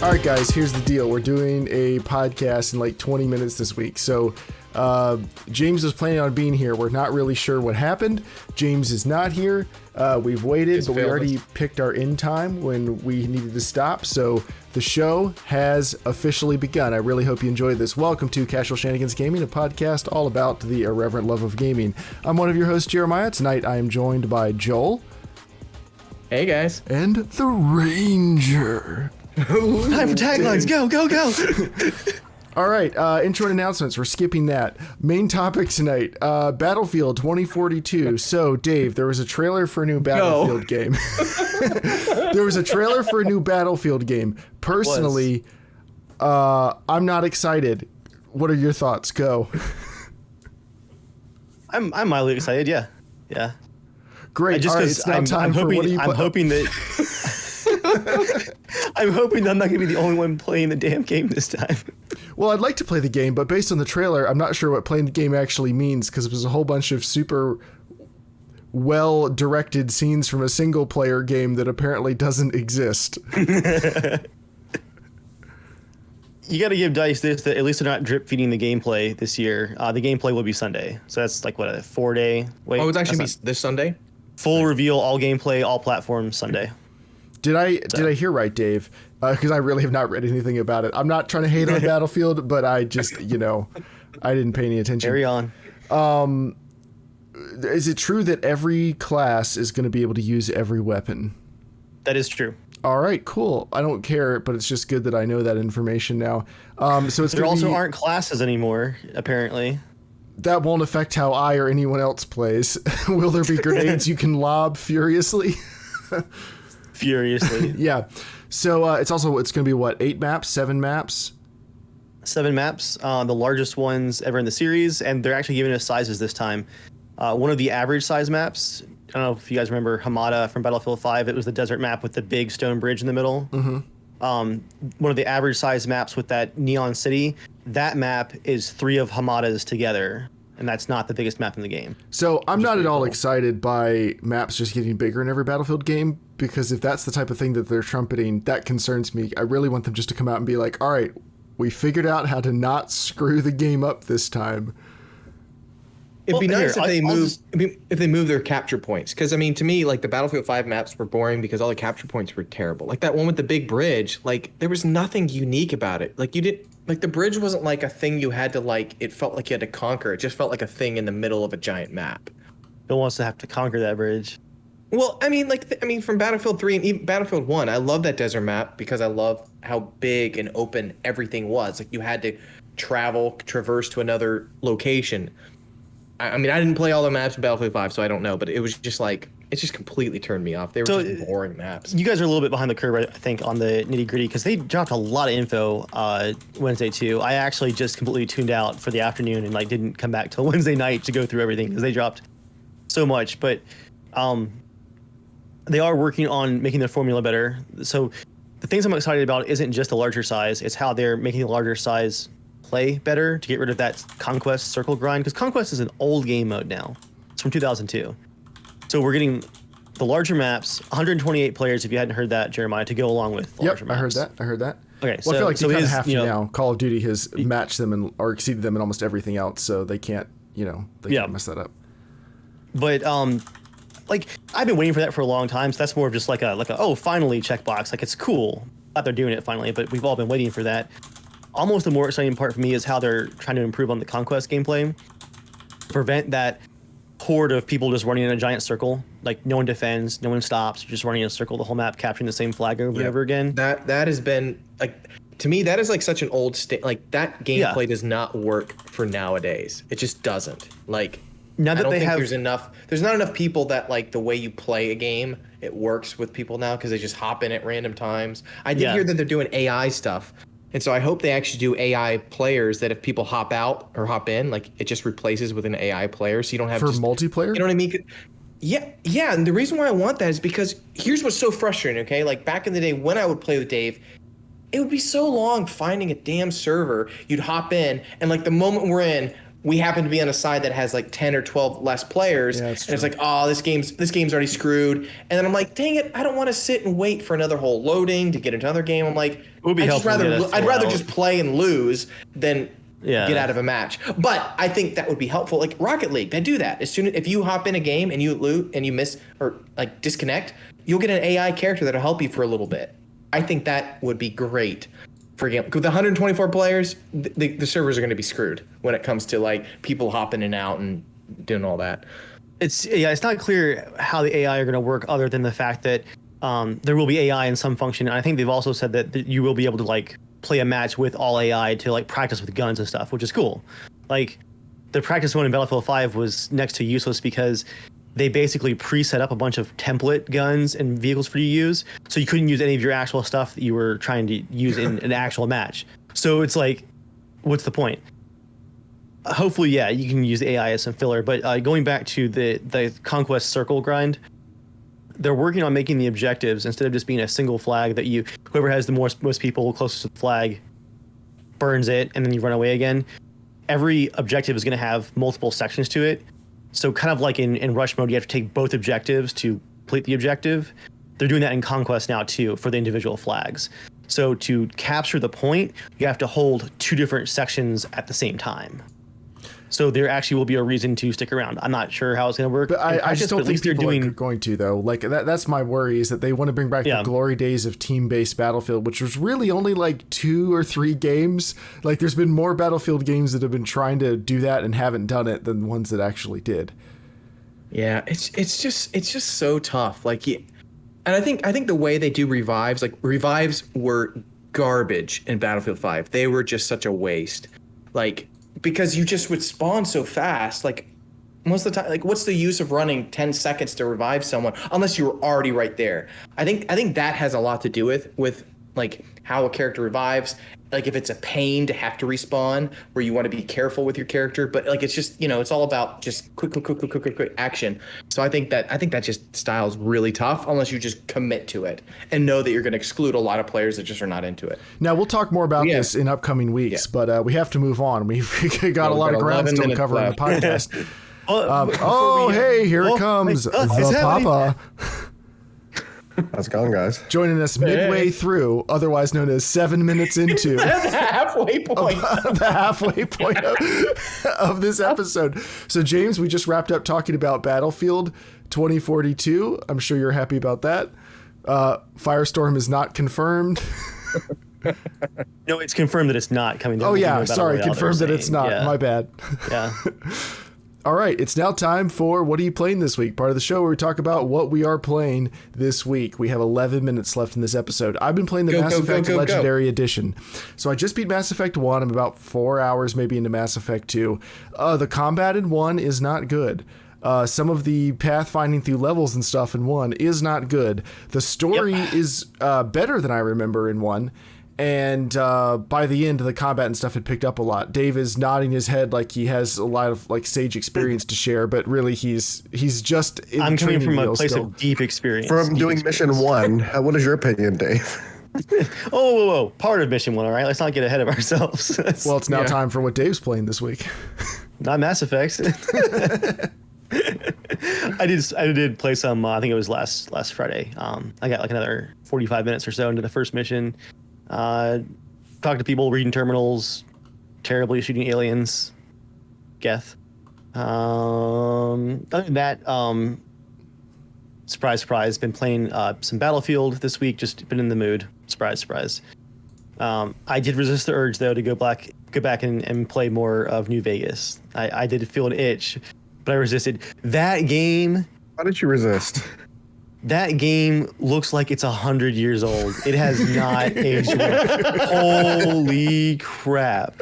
All right, guys, here's the deal. We're doing a podcast in like 20 minutes this week. So James was planning on being here. We're not really sure what happened. James is not here. We've waited, but we already picked our end time when we needed to stop. So the show has officially begun. I really hope you enjoyed this. Welcome to Casual Shenanigans Gaming, a podcast all about the irreverent love of gaming. I'm one of your hosts, Jeremiah. Tonight I am joined by Joel. Hey, guys. And the Ranger. Time for taglines. Go, go, go. All right, intro and announcements. We're skipping that. Main topic tonight, Battlefield 2042. So, Dave, there was a trailer for a new Battlefield game. There was a trailer for a new Battlefield game. Personally, I'm not excited. What are your thoughts? Go. I'm mildly excited, yeah. Great. Just because I'm hoping that... I'm hoping that I'm not going to be the only one playing the damn game this time. Well, I'd like to play the game, but based on the trailer, I'm not sure what playing the game actually means, because there's a whole bunch of super well-directed scenes from a single-player game that apparently doesn't exist. You got to give DICE this, that at least they're not drip-feeding the gameplay this year. The gameplay will be Sunday. So that's like, what, a 4-day wait? Oh, it's actually this Sunday? Full reveal, all gameplay, all platforms, Sunday. Did I hear right, Dave? Because I really have not read anything about it. I'm not trying to hate on Battlefield, but I just, I didn't pay any attention. Carry on. Is it true that every class is going to be able to use every weapon? That is true. All right, cool. I don't care, but it's just good that I know that information now. So it's there also aren't classes anymore, apparently. That won't affect how I or anyone else plays. Will there be grenades you can lob furiously? Furiously. Yeah. So it's going to be what, 8 maps, 7 maps? 7 maps, the largest ones ever in the series, and they're actually giving us sizes this time. One of the average size maps, I don't know if you guys remember Hamada from Battlefield 5, it was the desert map with the big stone bridge in the middle. Mm-hmm. One of the average size maps with that neon city, that map is 3 of Hamadas together. And that's not the biggest map in the game. So I'm not at all excited by maps just getting bigger in every Battlefield game, because if that's the type of thing that they're trumpeting, that concerns me. I really want them just to come out and be like, all right, we figured out how to not screw the game up this time. It'd be nice if they move their capture points. Because, I mean, to me, like, the Battlefield 5 maps were boring because all the capture points were terrible. Like, that one with the big bridge, like, there was nothing unique about it. Like, the bridge wasn't like a thing you had to, like, it felt like you had to conquer. It just felt like a thing in the middle of a giant map. Who wants to have to conquer that bridge? Well, I mean, from Battlefield 3 and even Battlefield 1, I love that desert map because I love how big and open everything was. Like, you had to traverse to another location. I mean, I didn't play all the maps in Battlefield 5, so I don't know, but it was just like, it just completely turned me off. They were just boring maps. You guys are a little bit behind the curve, I think, on the nitty gritty, because they dropped a lot of info Wednesday too. I actually just completely tuned out for the afternoon and didn't come back till Wednesday night to go through everything because they dropped so much. But they are working on making their formula better. So the things I'm excited about isn't just the larger size; it's how they're making the larger size play better to get rid of that Conquest circle grind, because Conquest is an old game mode now. It's from 2002. So we're getting the larger maps, 128 players, if you hadn't heard that, Jeremiah, to go along with the larger maps. I heard that. Okay, well, I feel like they kind of have to now. Call of Duty has matched them or exceeded them in almost everything else, so they can't, can't mess that up. But I've been waiting for that for a long time, so that's more of just like a oh, finally checkbox. Like, it's cool that they're doing it finally, but we've all been waiting for that. Almost the more exciting part for me is how they're trying to improve on the Conquest gameplay, prevent that horde of people just running in a giant circle. Like, no one defends, no one stops, just running in a circle the whole map, capturing the same flag over and over again. That has been, like, to me, that is like such an old state. Like, that gameplay does not work for nowadays. It just doesn't. Like, now that I don't think there's not enough people that, like, the way you play a game, it works with people now because they just hop in at random times. I did hear that they're doing AI stuff. And so I hope they actually do AI players that if people hop out or hop in, like, it just replaces with an AI player, so you don't have multiplayer. You know what I mean? Yeah. And the reason why I want that is because here's what's so frustrating. Okay, like, back in the day when I would play with Dave, it would be so long finding a damn server. You'd hop in, and like the moment we're in, we happen to be on a side that has like 10 or 12 less players, and it's like, oh, this game's already screwed. And then I'm like, dang it, I don't want to sit and wait for another whole loading to get into another game. I'm like, I'd rather just play and lose than get out of a match. But I think that would be helpful. Like Rocket League, they do that. As soon as if you hop in a game and you lose and you miss or like disconnect, you'll get an AI character that'll help you for a little bit. I think that would be great. For game with 124 players, the servers are going to be screwed when it comes to like people hopping in and out and doing all that. It's not clear how the AI are going to work other than the fact that there will be AI in some function. And I think they've also said that you will be able to like play a match with all AI to like practice with guns and stuff, which is cool. Like the practice mode in Battlefield 5 was next to useless because they basically pre-set up a bunch of template guns and vehicles for you to use, so you couldn't use any of your actual stuff that you were trying to use in an actual match. So it's like, what's the point? Hopefully, yeah, you can use AI as some filler. But going back to the Conquest Circle grind, they're working on making the objectives, instead of just being a single flag that whoever has the most people closest to the flag burns it, and then you run away again. Every objective is going to have multiple sections to it. So kind of like in rush mode, you have to take both objectives to complete the objective. They're doing that in Conquest now too for the individual flags. So to capture the point, you have to hold two different sections at the same time. So there actually will be a reason to stick around. I'm not sure how it's going to work. But I just don't think people are going to, though. Like that's my worry, is that they want to bring back the glory days of team-based Battlefield, which was really only like 2 or 3 games. Like there's been more Battlefield games that have been trying to do that and haven't done it than ones that actually did. Yeah, it's just so tough. Like, and I think the way they do revives, like revives were garbage in Battlefield 5. They were just such a waste. Like, because you just would spawn so fast. Like most of the time, like what's the use of running 10 seconds to revive someone unless you were already right there? I think that has a lot to do with like how a character revives. Like if it's a pain to have to respawn, where you want to be careful with your character, but like it's just, it's all about just quick action. So I think that just style's really tough unless you just commit to it and know that you're going to exclude a lot of players that just are not into it. Now we'll talk more about this in upcoming weeks, but we have to move on. We've got a lot of ground still to cover in the podcast. Hey, here it comes, the Papa. How's it going, guys? Joining us midway through, otherwise known as 7 minutes into the halfway point. The halfway point of this episode. So, James, we just wrapped up talking about Battlefield 2042. I'm sure you're happy about that. Firestorm is not confirmed. No, it's confirmed that it's not coming down. Oh, yeah. Sorry. Confirmed that it's not. Yeah. My bad. Yeah. All right, it's now time for What Are You Playing This Week? Part of the show where we talk about what we are playing this week. We have 11 minutes left in this episode. I've been playing the Mass Effect Legendary Edition. So I just beat Mass Effect 1. I'm about 4 hours maybe into Mass Effect 2. The combat in 1 is not good. Some of the pathfinding through levels and stuff in 1 is not good. The story is better than I remember in 1. And by the end, the combat and stuff had picked up a lot. Dave is nodding his head like he has a lot of like sage experience to share, but really he's just. I'm coming from a place of deep experience. From doing mission 1, what is your opinion, Dave? Whoa! Part of mission 1, all right. Let's not get ahead of ourselves. Well, it's now time for what Dave's playing this week. Not Mass Effect. I did play some. I think it was last Friday. I got like another 45 minutes or so into the first mission. Talk to people, reading terminals, terribly shooting aliens. Geth. Other than that, surprise, been playing some Battlefield this week, just been in the mood. Surprise. I did resist the urge, though, to go back and play more of New Vegas. I did feel an itch, but I resisted. That game... How did you resist? That game looks like it's 100 years old. It has not aged well. Holy crap!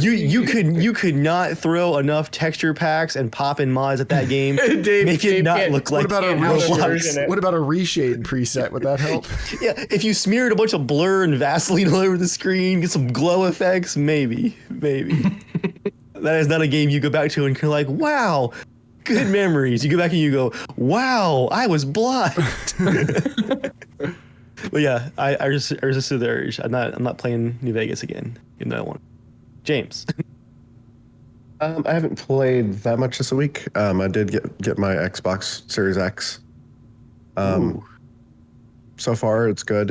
You could not throw enough texture packs and pop in mods at that game. Make it not look like. What about a reshade preset? Would that help? Yeah, if you smeared a bunch of blur and Vaseline all over the screen, get some glow effects, maybe. That is not a game you go back to and you're like, wow. Good memories. You go back and you go, wow, I was blind. But yeah, I resisted the urge. I'm not playing New Vegas again, even though I want. James. I haven't played that much this week. I did get my Xbox Series X. So far, it's good.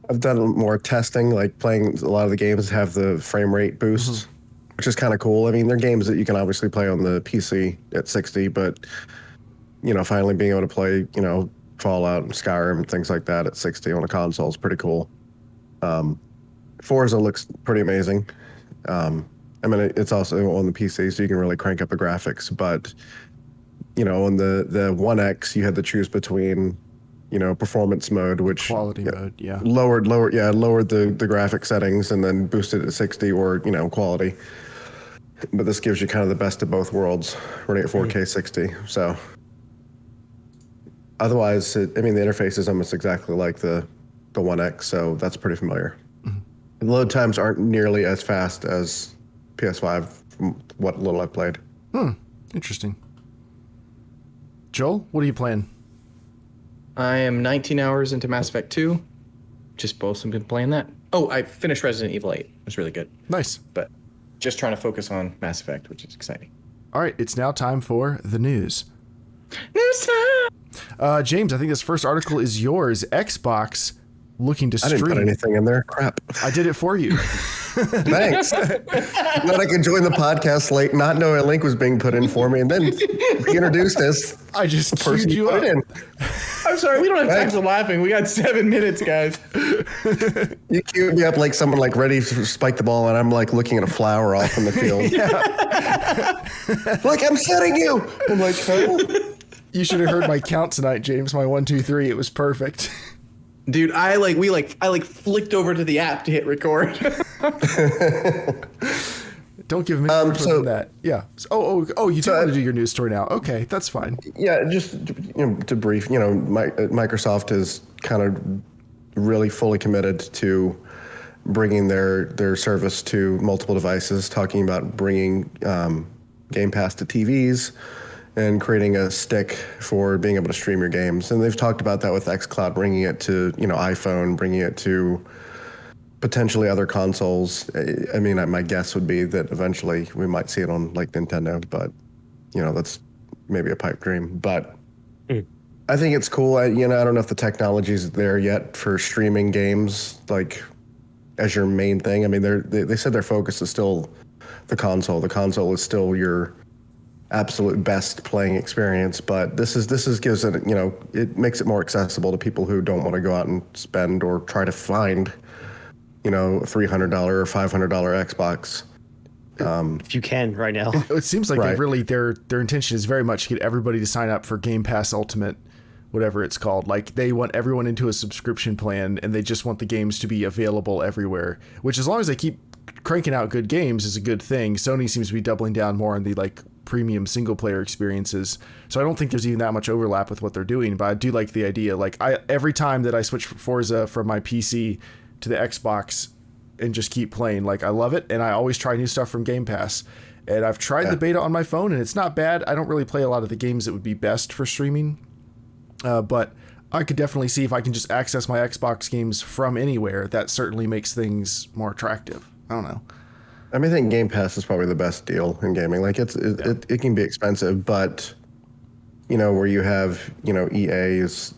I've done more testing, like playing a lot of the games have the frame rate boosts, which is kind of cool. I mean, they're games that you can obviously play on the PC at 60, but finally being able to play, Fallout and Skyrim and things like that at 60 on a console is pretty cool. Forza looks pretty amazing. I mean, it's also on the PC, so you can really crank up the graphics. But, on the One X, you had to choose between, performance mode, which Quality mode, yeah. lowered the graphic settings and then boosted it to 60 or, quality. But this gives you kind of the best of both worlds, running at 4K 60. So otherwise, the interface is almost exactly like the One X, so that's pretty familiar. The load times aren't nearly as fast as PS5, from what little I've played. Interesting. Joel, what are you playing? I am 19 hours into Mass Effect 2. Just both been playing that. Oh, I finished Resident Evil 8. It was really good. Nice. But just trying to focus on Mass Effect, which is exciting. All right, it's now time for the news. News time! James, I think this first article is yours. Xbox looking to I stream. didn't put anything in there. Crap. I did it for you. Thanks. Glad I could join the podcast late, not knowing a link was being put in for me, and then be introduced as I just the person queued you put up. it in. I'm sorry, we don't have time for laughing. We got 7 minutes, guys. You queued me up like someone like ready to spike the ball, and I'm like looking at a flower off in the field. Like, I'm setting you. I'm like, huh? You should have heard my count tonight, James. My 1, 2, 3. It was perfect. Dude, I flicked over to the app to hit record. Don't give me more than that. Yeah. Oh, you do want to do your news story now. Okay, that's fine. Yeah, just to brief, Microsoft is kind of really fully committed to bringing their service to multiple devices, talking about bringing Game Pass to TVs and creating a stick for being able to stream your games. And they've talked about that with xCloud, bringing it to iPhone, bringing it to potentially other consoles. I mean, my guess would be that eventually we might see it on like Nintendo, but that's maybe a pipe dream. But I think it's cool. I don't know if the technology's there yet for streaming games like as your main thing. I mean, they said their focus is still the console. The console is still your absolute best playing experience, but this gives it, it makes it more accessible to people who don't want to go out and spend or try to find a $300 or $500 Xbox. If you can right now. It seems like Right. their intention is very much to get everybody to sign up for Game Pass Ultimate, whatever it's called. Like, they want everyone into a subscription plan, and they just want the games to be available everywhere, which, as long as they keep cranking out good games, is a good thing. Sony seems to be doubling down more on the premium single player experiences, so I don't think there's even that much overlap with what they're doing, but I do like the idea. Like, every time that I switch Forza from my PC to the Xbox and just keep playing, I love it, and I always try new stuff from Game Pass. And I've tried the beta on my phone, and it's not bad. I don't really play a lot of the games that would be best for streaming, but I could definitely see if I can just access my Xbox games from anywhere. That certainly makes things more attractive. I don't know. I think Game Pass is probably the best deal in gaming. Like, it can be expensive, but where you have EA's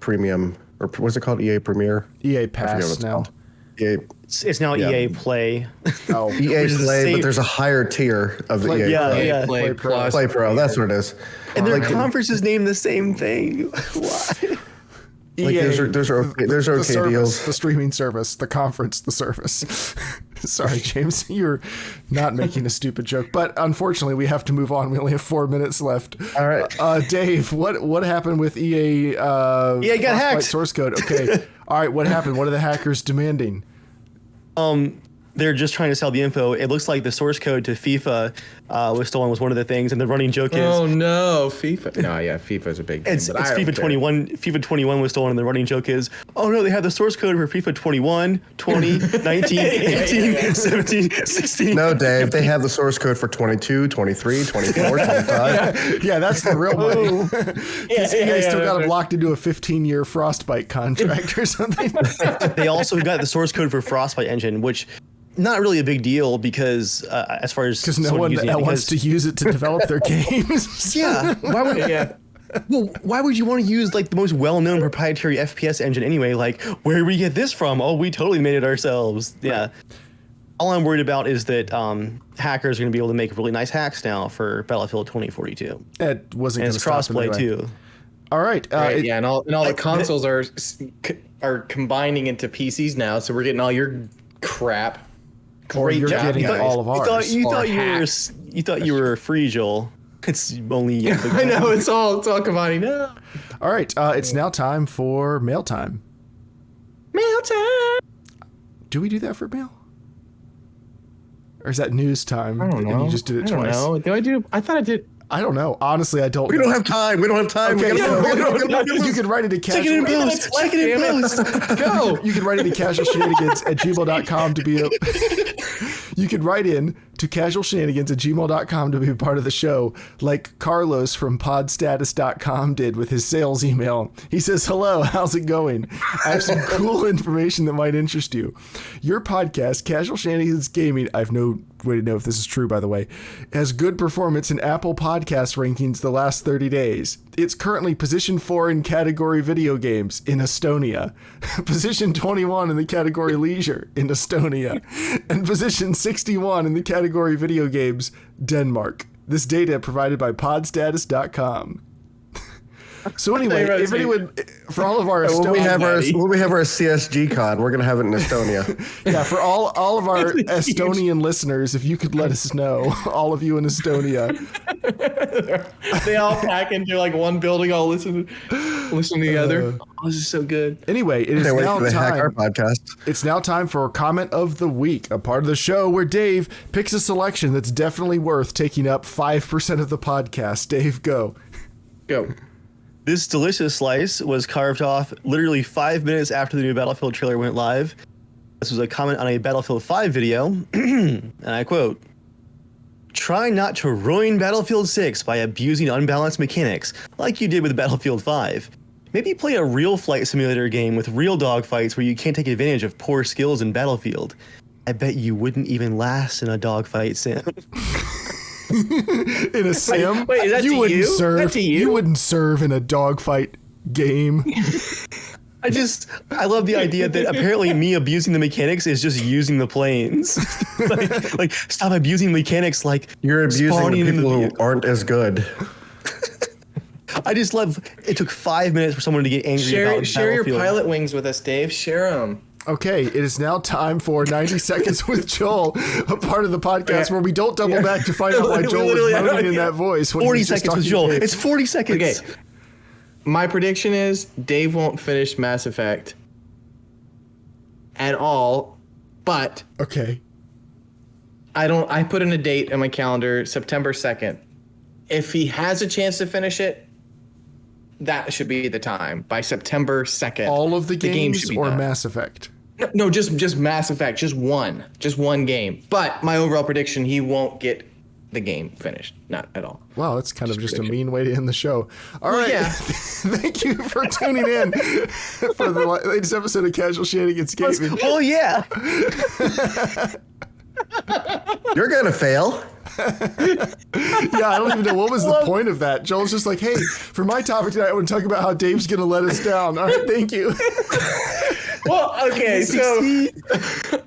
premium, or what's it called, EA Premier? EA I forget what Pass it's now. called. EA, It's now EA Play. Oh, EA Which is the Play, same- but there's a higher tier of the EA yeah, Play. yeah. Play Pro. Plus. Play Pro, that's what it is. And their Like, conference is named the same thing. Why? Like, EA, there's okay service, deals. the streaming service, the conference, the service. Sorry, James, you're not making a stupid joke, but unfortunately, we have to move on. We only have 4 minutes left. All right. Dave, what happened with EA? EA got Frostbite hacked. Source code. Okay. All right. What happened? What are the hackers demanding? They're just trying to sell the info. It looks like the source code to FIFA was stolen was one of the things, and the running joke is Oh no, FIFA. No, yeah, FIFA's a big thing. it's but I don't FIFA care. 21. FIFA 21 was stolen, and the running joke is, oh no, they have the source code for FIFA 21, 20, 19, 18, 17, 16. No, Dave, they have the source code for 22, 23, 24, 25. Yeah, that's the real money. EA still got yeah. him locked into a 15-year Frostbite contract or something. They also got the source code for Frostbite engine, which not really a big deal because as far as Because no one wants to use it to develop their games. Yeah. Why would Yeah. Well, why would you want to use like the most well-known proprietary FPS engine anyway? Like, where did we get this from? Oh, we totally made it ourselves. Yeah. All I'm worried about is that hackers are going to be able to make really nice hacks now for Battlefield 2042. That wasn't And going it's to stop them crossplay anyway. too. All right. Right, yeah, and all the consoles are combining into PCs now, so we're getting all your crap. Or Great you're job, getting guys. all of ours. You Or thought you were free, Joel. It's only. I know it's all combining. No. All right. It's now time for mail time. Mail time. Do we do that for mail? Or is that news time? I don't And know. you just did it I don't twice. know. Do I do? I thought I did. I don't know. Honestly, I don't. We don't have time. We don't have time. Okay, We gotta go. you can write it to Check it in casual. post. Check it in post. Go. You can write it to casualshenanigans@gmail.com to be a. You can write in to casualshenanigans@gmail.com to be a part of the show, like Carlos from podstatus.com did with his sales email. He says, "Hello, how's it going? I have some cool information that might interest you. Your podcast, Casual Shenanigans Gaming, I have no way to know if this is true, by the way, has good performance in Apple Podcast rankings the last 30 days. It's currently position 4 in category video games in Estonia, position 21 in the category leisure in Estonia, and position 61 in the category video games, Denmark. This data provided by podstatus.com. So anyway, if anyone, for all of our When we have Estonian, our CSG con, we're gonna have it in Estonia. yeah, for all of our Estonian listeners, if you could let us know, all of you in Estonia, They all pack into like one building, all listen to the other. Oh, this is so good. Anyway, it is Can't wait now for the hack our time. podcast. It's now time for comment of the week, a part of the show where Dave picks a selection that's definitely worth taking up 5% of the podcast. Dave, go. Go. This delicious slice was carved off literally 5 minutes after the new Battlefield trailer went live. This was a comment on a Battlefield 5 video, and I quote, "Try not to ruin Battlefield 6 by abusing unbalanced mechanics like you did with Battlefield 5. Maybe play a real flight simulator game with real dogfights where you can't take advantage of poor skills in Battlefield. I bet you wouldn't even last in a dogfight sim." In a sim, wait, is that to wouldn't you? serve. Is that to you? Wouldn't serve in a dogfight game. I love the idea that apparently me abusing the mechanics is just using the planes. like stop abusing mechanics like You're abusing spawning the in people who vehicle. aren't as good. I just love it took 5 minutes for someone to get angry about Share your Battlefield. pilot wings with us, Dave. Share them. Okay, it is now time for 90 Seconds with Joel, a part of the podcast where we don't double back to find out why Joel was Literally, moaning in that voice. When he 40 was just seconds with talking Joel. to Dave. It's 40 seconds. Okay. My prediction is Dave won't finish Mass Effect at all, but Okay. I put in a date on my calendar, September 2nd. If he has a chance to finish it, that should be the time. By September 2nd. All of the game games should be or done. Mass Effect? No, just Mass Effect, just one game. But my overall prediction, he won't get the game finished, not at all. Wow, that's kind of just a mean way to end the show. All right. yeah. Thank you for tuning in for the latest episode of Casual Shenanigans Gaming. Oh yeah. You're gonna fail. Yeah, I don't even know what was the point of that. Joel's just like, hey, for my topic tonight, I want to talk about how Dave's going to let us down. All right, thank you. Well, okay, so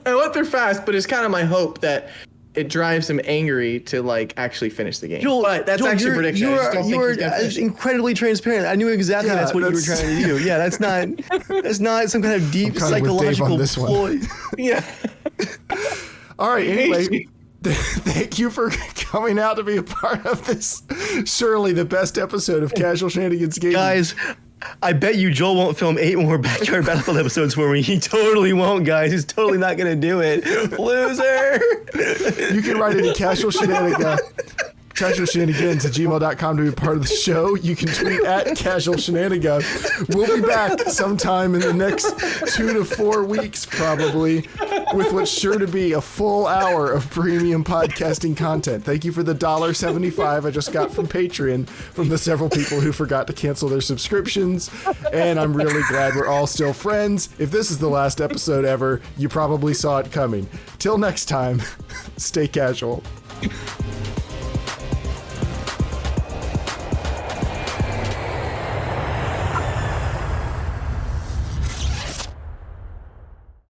I went through fast, but it's kind of my hope that it drives him angry to like actually finish the game. Joel, but that's Joel, actually a prediction. I just don't think he's gonna finish it. incredibly transparent. I knew exactly Yeah, that's what you were that's- trying to do. Yeah, that's not some kind of deep I'm kinda with Dave on psychological this one. ploy. Yeah. All right, anyway, thank you for coming out to be a part of this, surely the best episode of Casual Shenanigans Gaming. Guys, I bet you Joel won't film 8 more Backyard Battlefield episodes for me. He totally won't, guys. He's totally not going to do it. Loser. You can write it in casualshenanigans@gmail.com to be part of the show. You can tweet at casualshenanigans. We'll be back sometime in the next 2 to 4 weeks, probably, with what's sure to be a full hour of premium podcasting content. Thank you for the $1.75 I just got from Patreon from the several people who forgot to cancel their subscriptions. And I'm really glad we're all still friends. If this is the last episode ever, you probably saw it coming. Till next time, stay casual.